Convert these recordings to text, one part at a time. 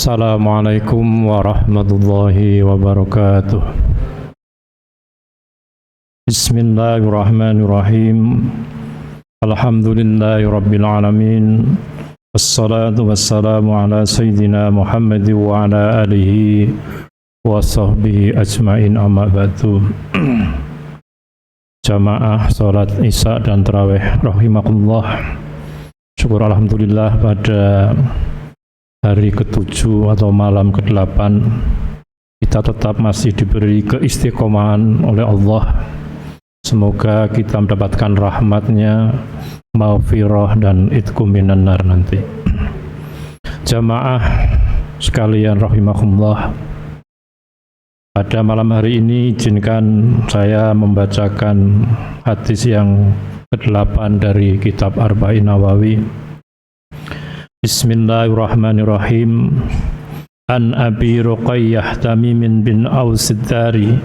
Assalamualaikum warahmatullahi wabarakatuh. Bismillahirrahmanirrahim. Alhamdulillahi rabbil alamin. Wassalatu wassalamu ala sayyidina Muhammad wa ala alihi wa sahbihi ajmain, amma ba'du. Jamaah salat Isya dan Tarawih rahimakumullah. Syukur alhamdulillah pada hari ke-7 atau malam ke-8 kita tetap masih diberi keistiqomahan oleh Allah. Semoga kita mendapatkan rahmatnya, maghfirah dan itqu minan nar nanti. Jamaah sekalian rahimakumullah, pada malam hari ini izinkan saya membacakan hadis yang ke-8 dari kitab Arba'in Nawawi. Bismillahirrahmanirrahim. An Abi Ruqayyah Tamim bin Aus ad-Dari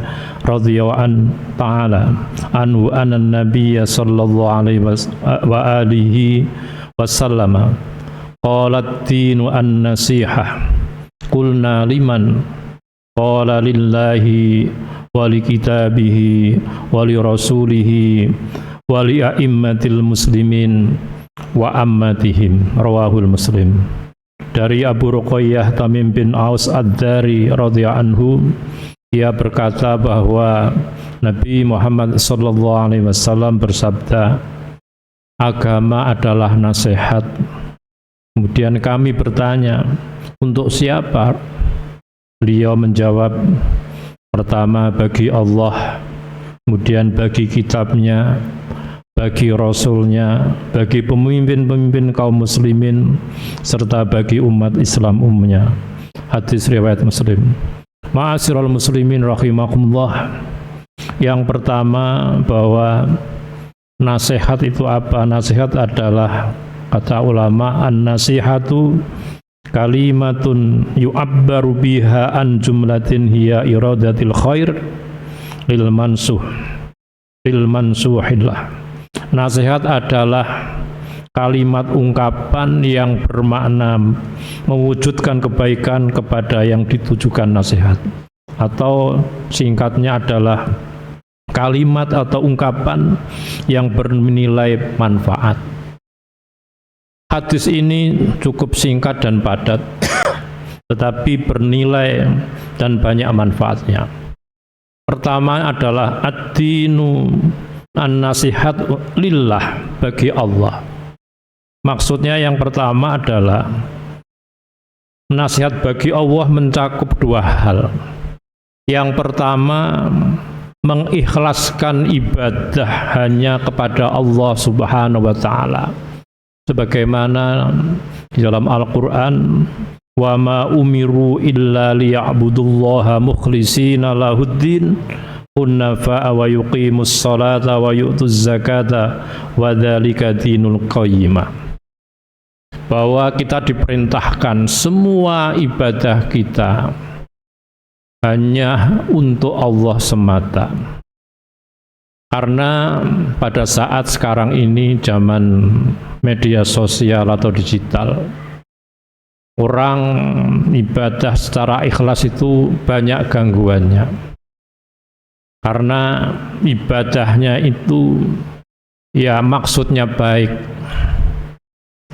radhiyallahu ta'ala anhu anna an-nabiy sallallahu alaihi wa alihi wasallam qala ad-dinu an-nasihah. Qulna liman? Qala lillahi wa li kitabihi wa li rasulihi wa li a'immatil muslimin wa ammatihim. Rawahul Muslim. Dari Abu Ruqayyah Tamim bin Aus ad-Dari radhiyallahu anhu, ia berkata bahwa Nabi Muhammad sallallahu alaihi wasallam bersabda, agama adalah nasihat. Kemudian kami bertanya, untuk siapa? Beliau menjawab, pertama bagi Allah, kemudian bagi kitabnya, bagi Rasulnya, bagi pemimpin-pemimpin kaum muslimin, serta bagi umat Islam umumnya. Hadis riwayat Muslim. Ma'asyiral muslimin rahimakumullah. Yang pertama, bahwa nasihat itu apa? Nasihat adalah, kata ulama, an-nasihatu kalimatun yu'abbaru biha an jumlatin hiya iradatil khair lil mansuhillah. Nasihat adalah kalimat ungkapan yang bermakna mewujudkan kebaikan kepada yang ditujukan nasihat, atau singkatnya adalah kalimat atau ungkapan yang bernilai manfaat. Hadis ini cukup singkat dan padat, tetapi bernilai dan banyak manfaatnya. Pertama adalah ad-dinu an-nasihat lillah, bagi Allah. Maksudnya yang pertama adalah nasihat bagi Allah mencakup dua hal. Yang pertama, mengikhlaskan ibadah hanya kepada Allah Subhanahu wa ta'ala, sebagaimana di dalam Al-Quran, wa ma umiru illa liya'budullaha mukhlishina lahuddin hunnafa'a wa yuqimus salata wa yu'tuz zakata wa dzalika dinul qayyimah. Bahwa kita diperintahkan semua ibadah kita hanya untuk Allah semata. Karena pada saat sekarang ini zaman media sosial atau digital, orang ibadah secara ikhlas itu banyak gangguannya. Karena ibadahnya itu ya maksudnya baik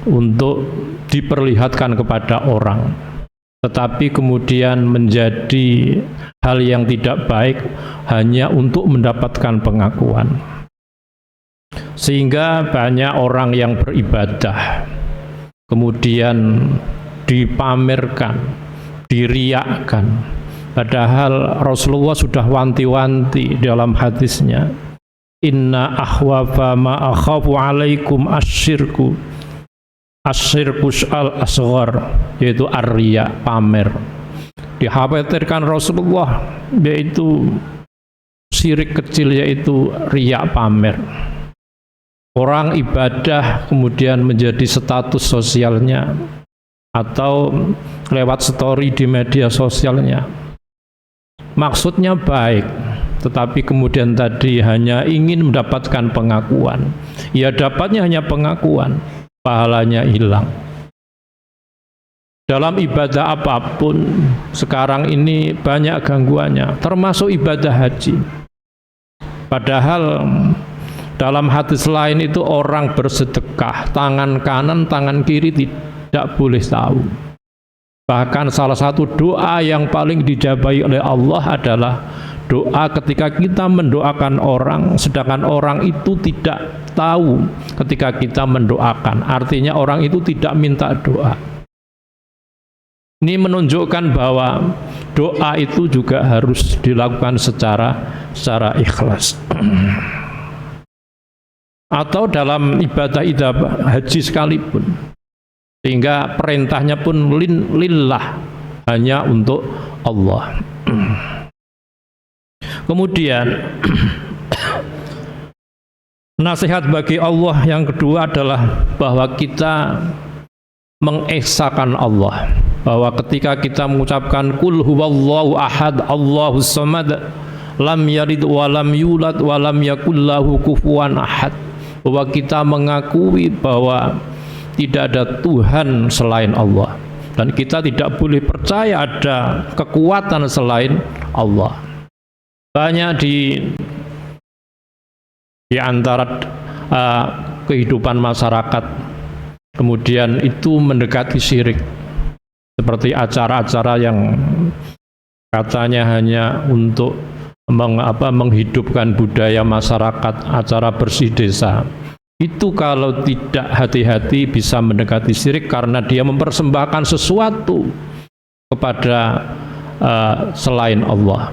untuk diperlihatkan kepada orang, tetapi kemudian menjadi hal yang tidak baik hanya untuk mendapatkan pengakuan. Sehingga banyak orang yang beribadah kemudian dipamerkan, diriakkan. Padahal Rasulullah sudah wanti-wanti dalam hadisnya, inna akhwafa ma akhafu alaikum asyirku al-asghar, yaitu ar-riya, pamer. Dikhawatirkan Rasulullah yaitu syirik kecil, yaitu riya, pamer. Orang ibadah kemudian menjadi status sosialnya atau lewat story di media sosialnya. Maksudnya baik, tetapi kemudian tadi hanya ingin mendapatkan pengakuan. Ya dapatnya hanya pengakuan, pahalanya hilang. dalam ibadah apapun sekarang ini banyak gangguannya, termasuk ibadah haji. Padahal dalam hadis lain itu orang bersedekah, tangan kanan, tangan kiri tidak boleh tahu. Bahkan salah satu doa yang paling dijabahi oleh Allah adalah doa ketika kita mendoakan orang, sedangkan orang itu tidak tahu ketika kita mendoakan. Artinya orang itu tidak minta doa. Ini menunjukkan bahwa doa itu juga harus dilakukan secara ikhlas. Atau dalam ibadah haji sekalipun, sehingga perintahnya pun lillah, hanya untuk Allah. Kemudian nasihat bagi Allah yang kedua adalah bahwa kita mengesakan Allah, bahwa ketika kita mengucapkan qul huwallahu ahad Allahus samad lam yalid wa lam yulad wa lam yakul lahu kufuwan ahad, bahwa kita mengakui bahwa tidak ada Tuhan selain Allah dan kita tidak boleh percaya ada kekuatan selain Allah. Banyak di antara kehidupan masyarakat kemudian itu mendekati syirik, seperti acara-acara yang katanya hanya untuk menghidupkan budaya masyarakat, acara bersih desa. Itu kalau tidak hati-hati bisa mendekati syirik karena dia mempersembahkan sesuatu kepada selain Allah,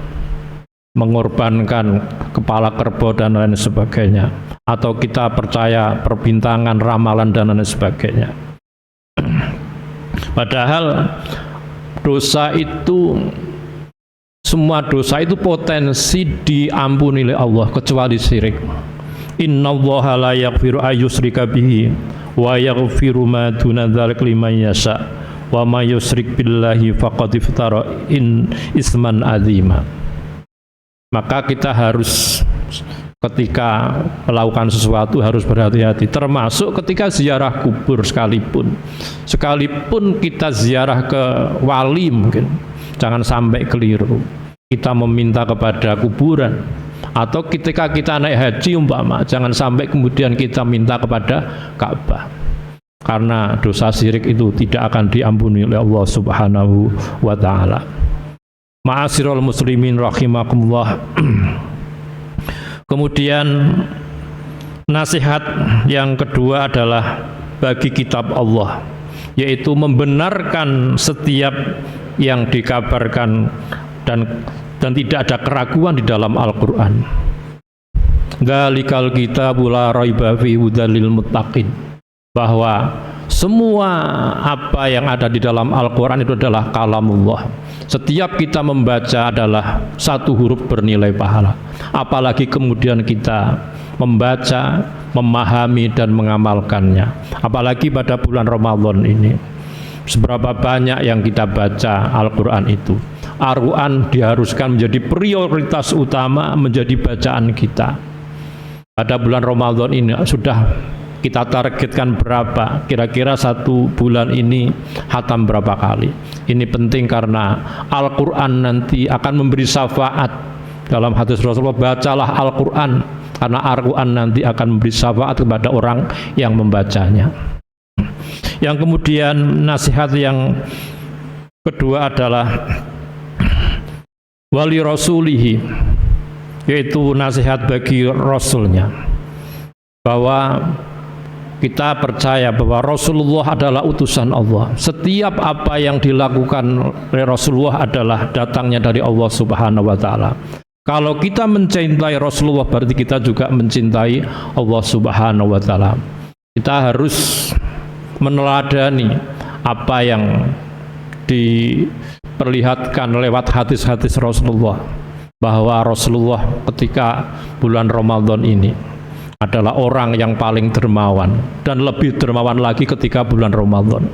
mengorbankan kepala kerbau dan lain sebagainya, atau kita percaya perbintangan, ramalan dan lain sebagainya. Padahal dosa itu, semua dosa itu potensi diampuni oleh Allah kecuali syirik. Innallaha la yaghfiru ayyushrika bihi wa yaghfiru ma duna dzalika liman yasha wa may yusyrik billahi faqad iftara isman azima. Maka kita harus ketika melakukan sesuatu harus berhati-hati, termasuk ketika ziarah kubur sekalipun kita ziarah ke wali mungkin jangan sampai keliru kita meminta kepada kuburan, atau ketika kita naik haji umpama jangan sampai kemudian kita minta kepada Ka'bah, karena dosa syirik itu tidak akan diampuni oleh Allah Subhanahu wa ta'ala. Ma'asyiral muslimin rahimakumullah. Kemudian nasihat yang kedua adalah bagi kitab Allah, yaitu membenarkan setiap yang dikabarkan dan tidak ada keraguan di dalam Al-Quran. Dzalikal kitabul la raiba fihi hudal lil muttaqin, bahwa semua apa yang ada di dalam Al-Quran itu adalah kalamullah. Setiap kita membaca adalah satu huruf bernilai pahala, apalagi kemudian kita membaca, memahami dan mengamalkannya, apalagi pada bulan Ramadan ini. Seberapa banyak yang kita baca Al-Quran itu, Al-Quran diharuskan menjadi prioritas utama, menjadi bacaan kita. Pada bulan Ramadan ini sudah kita targetkan berapa, kira-kira satu bulan ini khatam berapa kali. Ini penting karena Al-Quran nanti akan memberi syafaat. Dalam hadis Rasulullah, bacalah Al-Quran karena Al-Quran nanti akan memberi syafaat kepada orang yang membacanya. Yang kemudian nasihat yang kedua adalah wali rasulihi, yaitu nasihat bagi rasulnya, bahwa kita percaya bahwa Rasulullah adalah utusan Allah. Setiap apa yang dilakukan oleh Rasulullah adalah datangnya dari Allah Subhanahu wa ta'ala. Kalau kita mencintai Rasulullah berarti kita juga mencintai Allah Subhanahu wa ta'ala. Kita harus meneladani apa yang diperlihatkan lewat hadis-hadis Rasulullah, bahwa Rasulullah ketika bulan Ramadan ini adalah orang yang paling dermawan, dan lebih dermawan lagi ketika bulan Ramadan.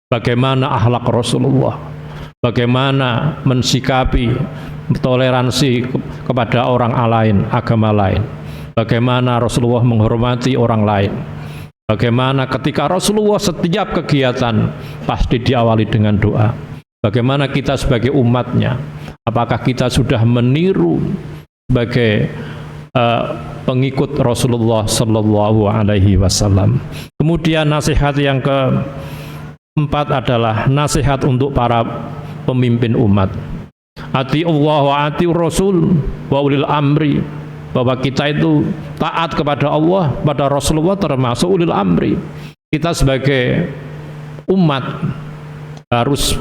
Bagaimana akhlak Rasulullah, bagaimana mensikapi toleransi kepada orang lain, agama lain, bagaimana Rasulullah menghormati orang lain, Bagaimana ketika Rasulullah setiap kegiatan pasti diawali dengan doa. Bagaimana kita sebagai umatnya, apakah kita sudah meniru sebagai pengikut Rasulullah Sallallahu Alaihi Wasallam. Kemudian nasihat yang keempat adalah nasihat untuk para pemimpin umat. Ati Allah wa ati Rasul wa ulil amri, bahwa kita itu taat kepada Allah, pada Rasulullah, termasuk ulil amri. Kita sebagai umat harus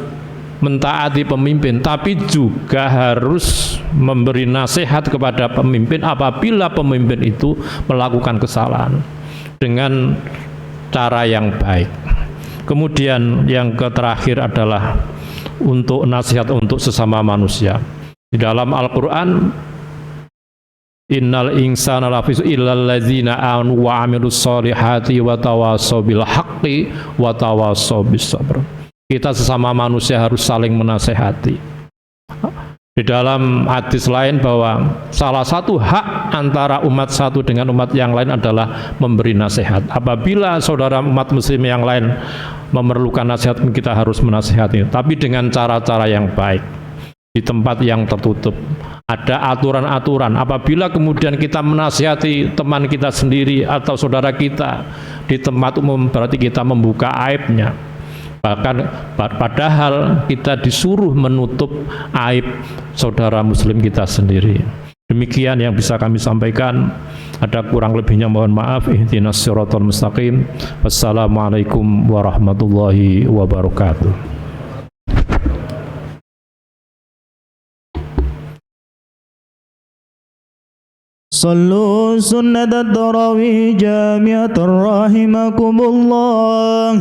mentaati pemimpin, tapi juga harus memberi nasihat kepada pemimpin apabila pemimpin itu melakukan kesalahan dengan cara yang baik. Kemudian yang terakhir adalah untuk nasihat untuk sesama manusia. Di dalam Al-Quran, innal insana lafi illal ladzina amanu wa amilus solihati wa tawassaw bil haqqi wa tawassaw bis sabr. Kita sesama manusia harus saling menasehati. Di dalam hadis lain bahwa salah satu hak antara umat satu dengan umat yang lain adalah memberi nasihat. Apabila saudara umat muslim yang lain memerlukan nasihat, kita harus menasehati, tapi dengan cara-cara yang baik, di tempat yang tertutup. Ada aturan-aturan. Apabila kemudian kita menasihati teman kita sendiri atau saudara kita di tempat umum, berarti kita membuka aibnya. Bahkan padahal kita disuruh menutup aib saudara muslim kita sendiri. Demikian yang bisa kami sampaikan. Ada kurang lebihnya mohon maaf. Ihdinas siratal mustaqim. Wassalamualaikum warahmatullahi wabarakatuh. صلوا سنة التراويح جامعة رحمكم الله.